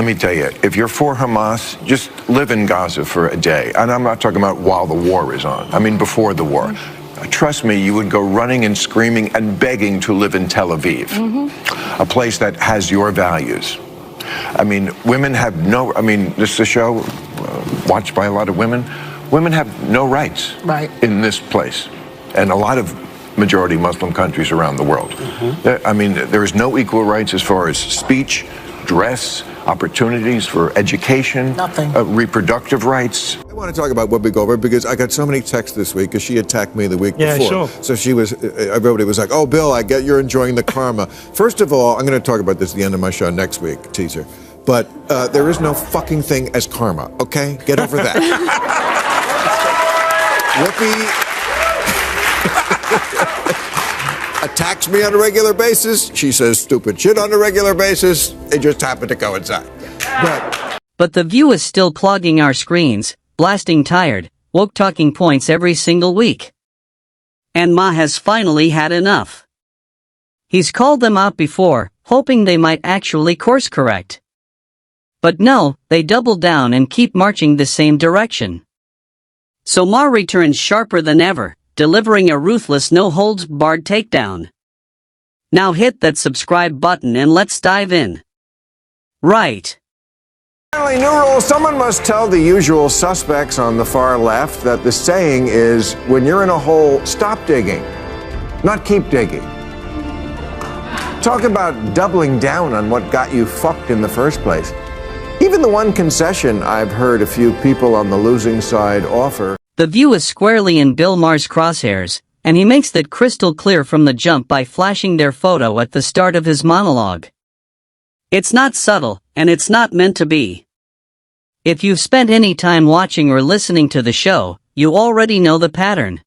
let me tell you, if you're for Hamas, just live in Gaza for a day. And I'm not talking about while the war is on. I mean before the war. Trust me, you would go running and screaming and begging to live in Tel Aviv, a place that has your values. I mean, women have no, I mean, this is a show watched by a lot of women. Women have no rights in this place. And a lot of majority Muslim countries around the world. I mean, there is no equal rights as far as speech, dress, opportunities for education, reproductive rights. I want to talk about Whoopi Goldberg because I got so many texts this week because she attacked me the week before. So she was, everybody was like, oh, Bill, I get you're enjoying the karma. First of all, I'm going to talk about this at the end of my show next week, teaser. But there is no fucking thing as karma, okay? Get over that. Whoopi attacks me on a regular basis. She says stupid shit on a regular basis. It just happened to coincide. But The View is still clogging our screens, blasting tired, woke talking points every single week. And Ma has finally had enough. He's called them out before, hoping they might actually course correct. But no, they double down and keep marching the same direction. So Ma returns sharper than ever, delivering a ruthless no-holds-barred takedown. Now hit that subscribe button and let's dive in. Right. Finally, new rule, someone must tell the usual suspects on the far left that the saying is, when you're in a hole, stop digging, not keep digging. Talk about doubling down on what got you fucked in the first place. Even the one concession I've heard a few people on the losing side offer. The View is squarely in Bill Maher's crosshairs, and he makes that crystal clear from the jump by flashing their photo at the start of his monologue. It's not subtle, and it's not meant to be. If you've spent any time watching or listening to the show, you already know the pattern.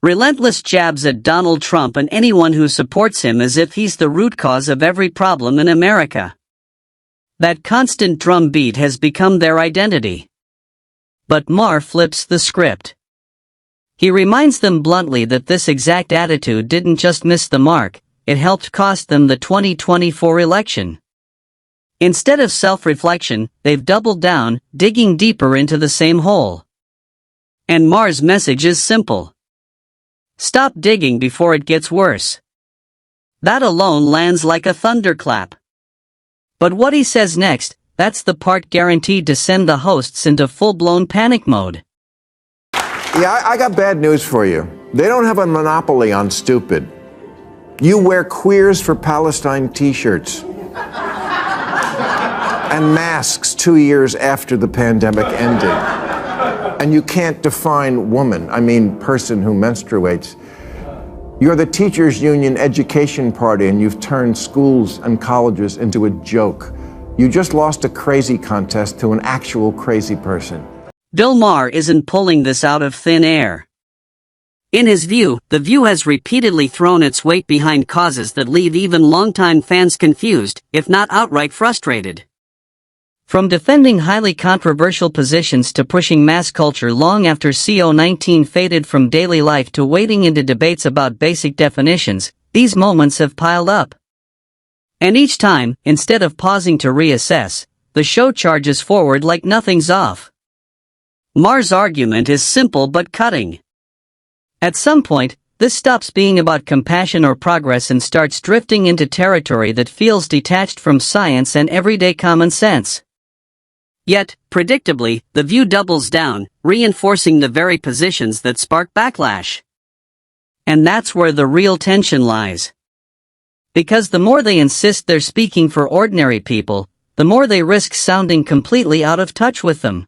Relentless jabs at Donald Trump and anyone who supports him as if he's the root cause of every problem in America. That constant drumbeat has become their identity. But Maher flips the script. He reminds them bluntly that this exact attitude didn't just miss the mark, it helped cost them the 2024 election. Instead of self-reflection, they've doubled down, digging deeper into the same hole. And Maher's message is simple. Stop digging before it gets worse. That alone lands like a thunderclap. But what he says next, that's the part guaranteed to send the hosts into full-blown panic mode. Yeah, I got bad news for you. They don't have a monopoly on stupid. You wear Queers for Palestine t-shirts and masks 2 years after the pandemic ended. And you can't define woman, I mean person who menstruates. You're the teachers union education party and you've turned schools and colleges into a joke. You just lost a crazy contest to an actual crazy person. Bill Maher isn't pulling this out of thin air. In his view, The View has repeatedly thrown its weight behind causes that leave even longtime fans confused, if not outright frustrated. From defending highly controversial positions to pushing mass culture long after CO-19 faded from daily life to wading into debates about basic definitions, these moments have piled up. And each time, instead of pausing to reassess, the show charges forward like nothing's off. Maher's argument is simple but cutting. At some point, this stops being about compassion or progress and starts drifting into territory that feels detached from science and everyday common sense. Yet, predictably, The View doubles down, reinforcing the very positions that spark backlash. And that's where the real tension lies. Because the more they insist they're speaking for ordinary people, the more they risk sounding completely out of touch with them.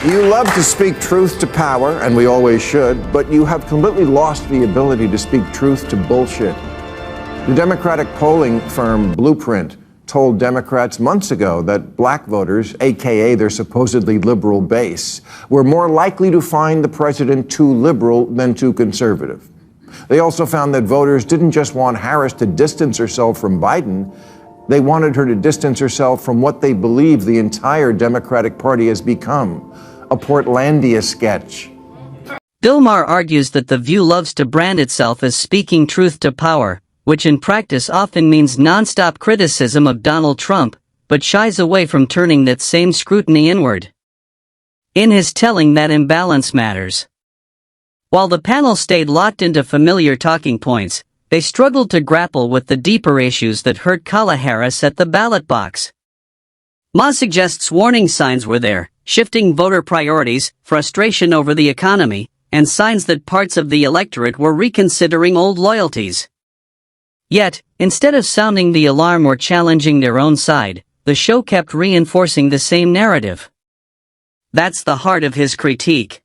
You love to speak truth to power, and we always should, but you have completely lost the ability to speak truth to bullshit. The Democratic polling firm Blueprint told Democrats months ago that black voters, aka their supposedly liberal base, were more likely to find the president too liberal than too conservative. They also found that voters didn't just want Harris to distance herself from Biden, they wanted her to distance herself from what they believe the entire Democratic Party has become, a Portlandia sketch. Bill Maher argues that The View loves to brand itself as speaking truth to power, which in practice often means nonstop criticism of Donald Trump, but shies away from turning that same scrutiny inward. In his telling, that imbalance matters. While the panel stayed locked into familiar talking points, they struggled to grapple with the deeper issues that hurt Kamala Harris at the ballot box. Ma suggests warning signs were there: shifting voter priorities, frustration over the economy, and signs that parts of the electorate were reconsidering old loyalties. Yet, instead of sounding the alarm or challenging their own side, the show kept reinforcing the same narrative. That's the heart of his critique.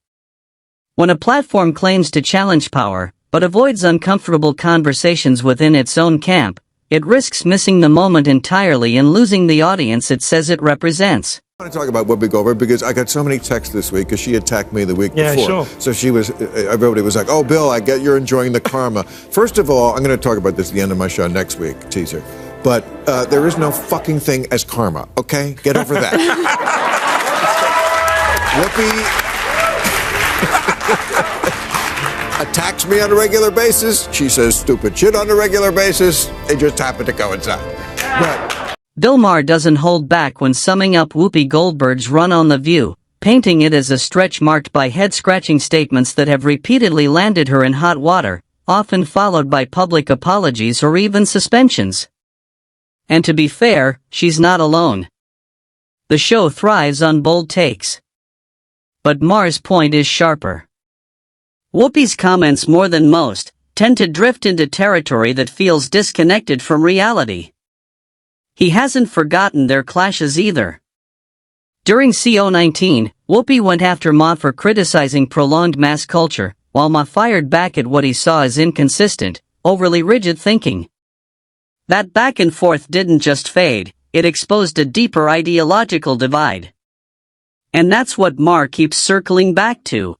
When a platform claims to challenge power, but avoids uncomfortable conversations within its own camp, it risks missing the moment entirely and losing the audience it says it represents. I want to talk about Whoopi Goldberg because I got so many texts this week because she attacked me the week before. Sure. So everybody was like, "Oh, Bill, I get you're enjoying the karma." First of all, I'm going to talk about this at the end of my show next week, teaser. But there is no fucking thing as karma, okay? Get over that. Whoopi attacks me on a regular basis. She says stupid shit on a regular basis. They just happen to coincide. But Bill Maher doesn't hold back when summing up Whoopi Goldberg's run on The View, painting it as a stretch marked by head-scratching statements that have repeatedly landed her in hot water, often followed by public apologies or even suspensions. And to be fair, she's not alone. The show thrives on bold takes. But Maher's point is sharper. Whoopi's comments, more than most, tend to drift into territory that feels disconnected from reality. He hasn't forgotten their clashes either. During CO19, Whoopi went after Ma for criticizing prolonged mass culture, while Ma fired back at what he saw as inconsistent, overly rigid thinking. That back and forth didn't just fade, it exposed a deeper ideological divide. And that's what Maher keeps circling back to.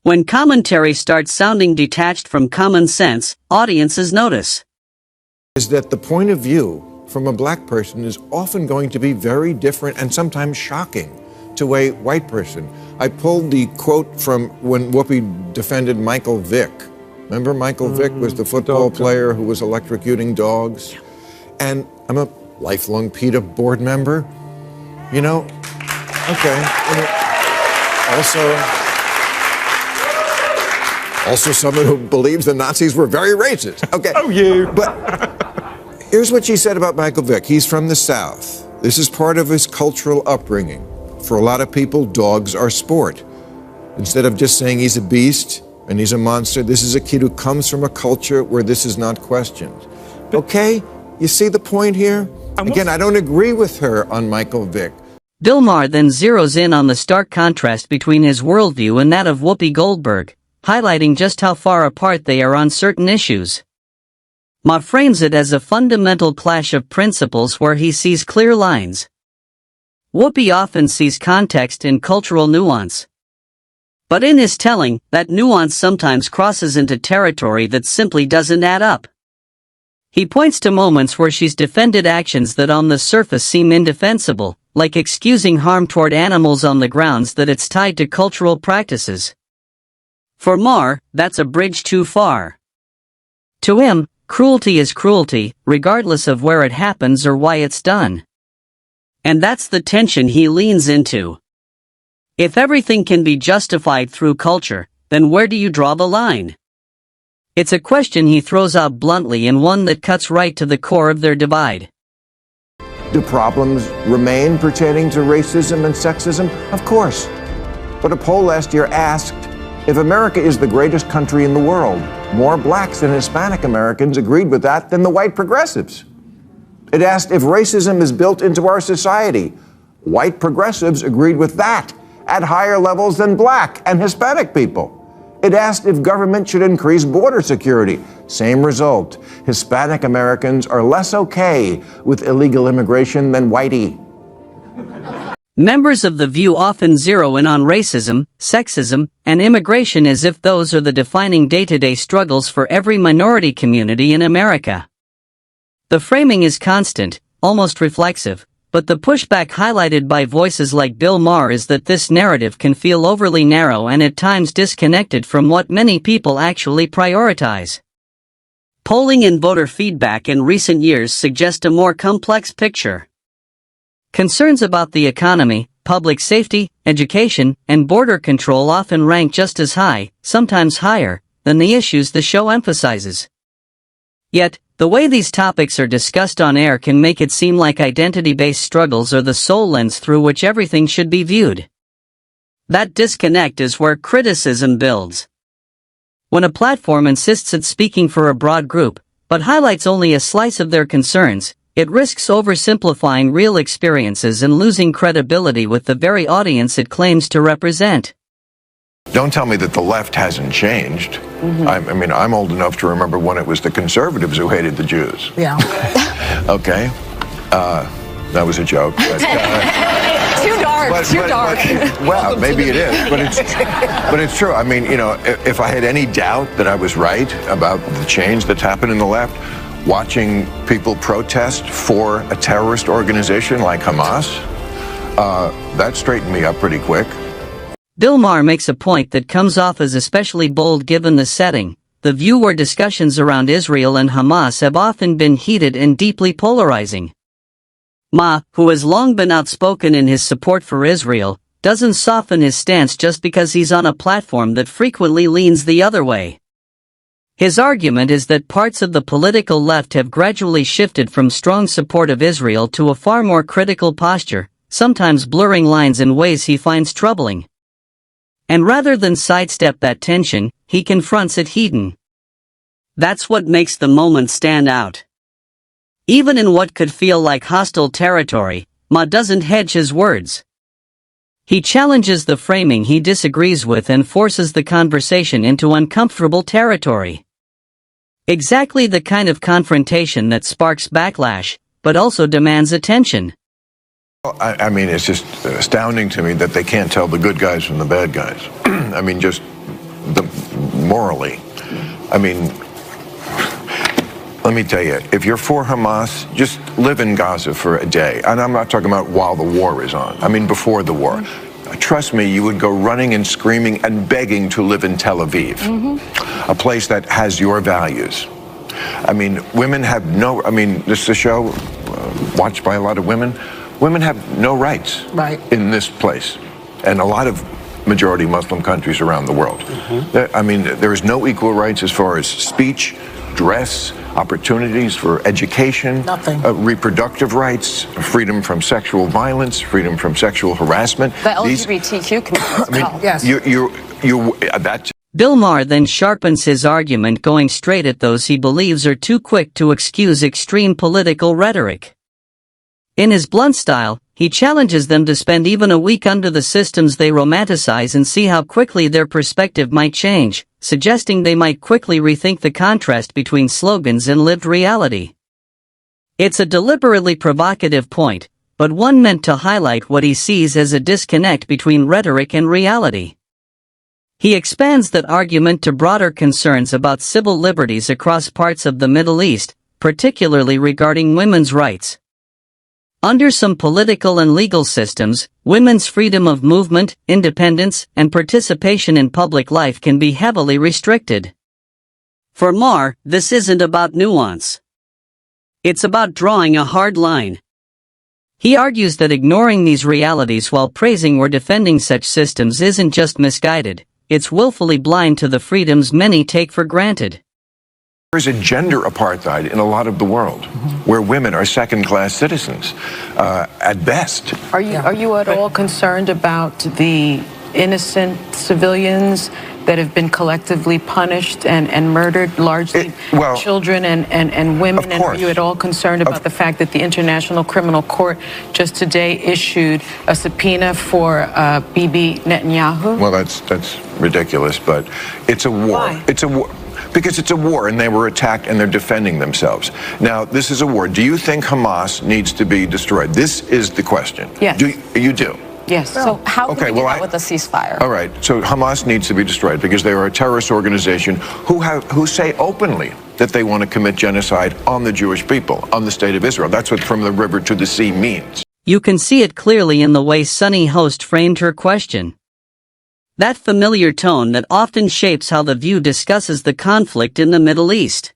When commentary starts sounding detached from common sense, audiences notice. Is that the point of view from a black person is often going to be very different and sometimes shocking to a white person. I pulled the quote from when Whoopi defended Michael Vick. Remember Michael Vick was the football player who was electrocuting dogs? And I'm a lifelong PETA board member. You know, okay. Also someone who believes the Nazis were very racist. Okay. Oh, you. But here's what she said about Michael Vick. He's from the South. This is part of his cultural upbringing. For a lot of people, dogs are sport. Instead of just saying he's a beast and he's a monster, this is a kid who comes from a culture where this is not questioned. Okay? You see the point here? Again, I don't agree with her on Michael Vick. Bill Maher then zeroes in on the stark contrast between his worldview and that of Whoopi Goldberg, highlighting just how far apart they are on certain issues. Ma frames it as a fundamental clash of principles where he sees clear lines. Whoopi often sees context in cultural nuance. But in his telling, that nuance sometimes crosses into territory that simply doesn't add up. He points to moments where she's defended actions that on the surface seem indefensible, like excusing harm toward animals on the grounds that it's tied to cultural practices. For Maher, that's a bridge too far. To him, cruelty is cruelty, regardless of where it happens or why it's done. And that's the tension he leans into. If everything can be justified through culture, then where do you draw the line? It's a question he throws out bluntly and one that cuts right to the core of their divide. Do problems remain pertaining to racism and sexism? Of course. But a poll last year asked, if America is the greatest country in the world, more blacks and Hispanic Americans agreed with that than the white progressives. It asked if racism is built into our society. White progressives agreed with that at higher levels than black and Hispanic people. It asked if government should increase border security. Same result. Hispanic Americans are less okay with illegal immigration than whitey. Members of The View often zero in on racism, sexism, and immigration as if those are the defining day-to-day struggles for every minority community in America. The framing is constant, almost reflexive, but the pushback highlighted by voices like Bill Maher is that this narrative can feel overly narrow and at times disconnected from what many people actually prioritize. Polling and voter feedback in recent years suggest a more complex picture. Concerns about the economy, public safety, education, and border control often rank just as high, sometimes higher, than the issues the show emphasizes. Yet, the way these topics are discussed on air can make it seem like identity-based struggles are the sole lens through which everything should be viewed. That disconnect is where criticism builds. When a platform insists at speaking for a broad group, but highlights only a slice of their concerns, it risks oversimplifying real experiences and losing credibility with the very audience it claims to represent. Don't tell me that the left hasn't changed. I mean, I'm old enough to remember when it was the conservatives who hated the Jews. Yeah. Okay? That was a joke. But, Too dark, too dark. Well, maybe it is, but it's true. I mean, you know, if I had any doubt that I was right about the change that's happened in the left, watching people protest for a terrorist organization like Hamas, that straightened me up pretty quick. Bill Maher makes a point that comes off as especially bold given the setting, the view where discussions around Israel and Hamas have often been heated and deeply polarizing. Maher, who has long been outspoken in his support for Israel, doesn't soften his stance just because he's on a platform that frequently leans the other way. His argument is that parts of the political left have gradually shifted from strong support of Israel to a far more critical posture, sometimes blurring lines in ways he finds troubling. And rather than sidestep that tension, he confronts it head-on. That's what makes the moment stand out. Even in what could feel like hostile territory, Maher doesn't hedge his words. He challenges the framing he disagrees with and forces the conversation into uncomfortable territory. Exactly the kind of confrontation that sparks backlash, but also demands attention. I mean, it's just astounding to me that they can't tell the good guys from the bad guys. I mean, just morally. I mean, let me tell you, if you're for Hamas, just live in Gaza for a day. And I'm not talking about while the war is on. I mean, before the war. Trust me, you would go running and screaming and begging to live in Tel Aviv, a place that has your values. I mean, women have no, I mean, this is a show watched by a lot of women. Women have no rights in this place, and a lot of majority Muslim countries around the world. I mean, there is no equal rights as far as speech, dress, opportunities for education, reproductive rights, freedom from sexual violence, freedom from sexual harassment. The LGBTQ community. Yes. Bill Maher then sharpens his argument, going straight at those he believes are too quick to excuse extreme political rhetoric. In his blunt style, he challenges them to spend even a week under the systems they romanticize and see how quickly their perspective might change, suggesting they might quickly rethink the contrast between slogans and lived reality. It's a deliberately provocative point, but one meant to highlight what he sees as a disconnect between rhetoric and reality. He expands that argument to broader concerns about civil liberties across parts of the Middle East, particularly regarding women's rights. Under some political and legal systems, women's freedom of movement, independence, and participation in public life can be heavily restricted. For Maher, this isn't about nuance. It's about drawing a hard line. He argues that ignoring these realities while praising or defending such systems isn't just misguided, it's willfully blind to the freedoms many take for granted. There's a gender apartheid in a lot of the world, where women are second-class citizens, at best. Are you at all concerned about the innocent civilians that have been collectively punished and murdered, largely children and women? And are you at all concerned about the fact that the International Criminal Court just today issued a subpoena for Bibi Netanyahu? Well, that's ridiculous, but it's a war. Why? It's a war. Because it's a war, and they were attacked, and they're defending themselves. Now, this is a war. Do you think Hamas needs to be destroyed? This is the question. Yes. You do? Yes. So how can we get out with a ceasefire? All right. So Hamas needs to be destroyed because they are a terrorist organization who say openly that they want to commit genocide on the Jewish people, on the state of Israel. That's what from the river to the sea means. You can see it clearly in the way Sunny Host framed her question. That familiar tone that often shapes how The View discusses the conflict in the Middle East.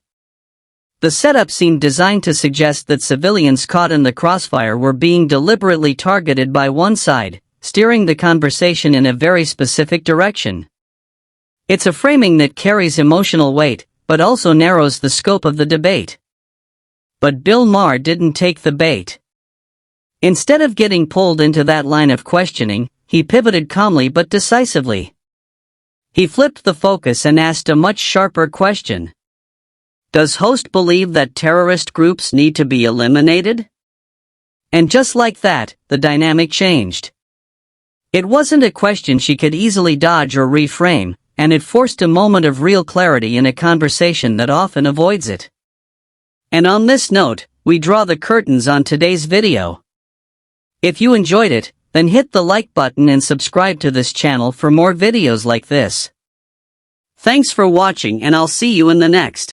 The setup seemed designed to suggest that civilians caught in the crossfire were being deliberately targeted by one side, steering the conversation in a very specific direction. It's a framing that carries emotional weight, but also narrows the scope of the debate. But Bill Maher didn't take the bait. Instead of getting pulled into that line of questioning, he pivoted calmly but decisively. He flipped the focus and asked a much sharper question. Does host believe that terrorist groups need to be eliminated? And just like that, the dynamic changed. It wasn't a question she could easily dodge or reframe, and it forced a moment of real clarity in a conversation that often avoids it. And on this note, we draw the curtains on today's video. If you enjoyed it, then hit the like button and subscribe to this channel for more videos like this. Thanks for watching, and I'll see you in the next.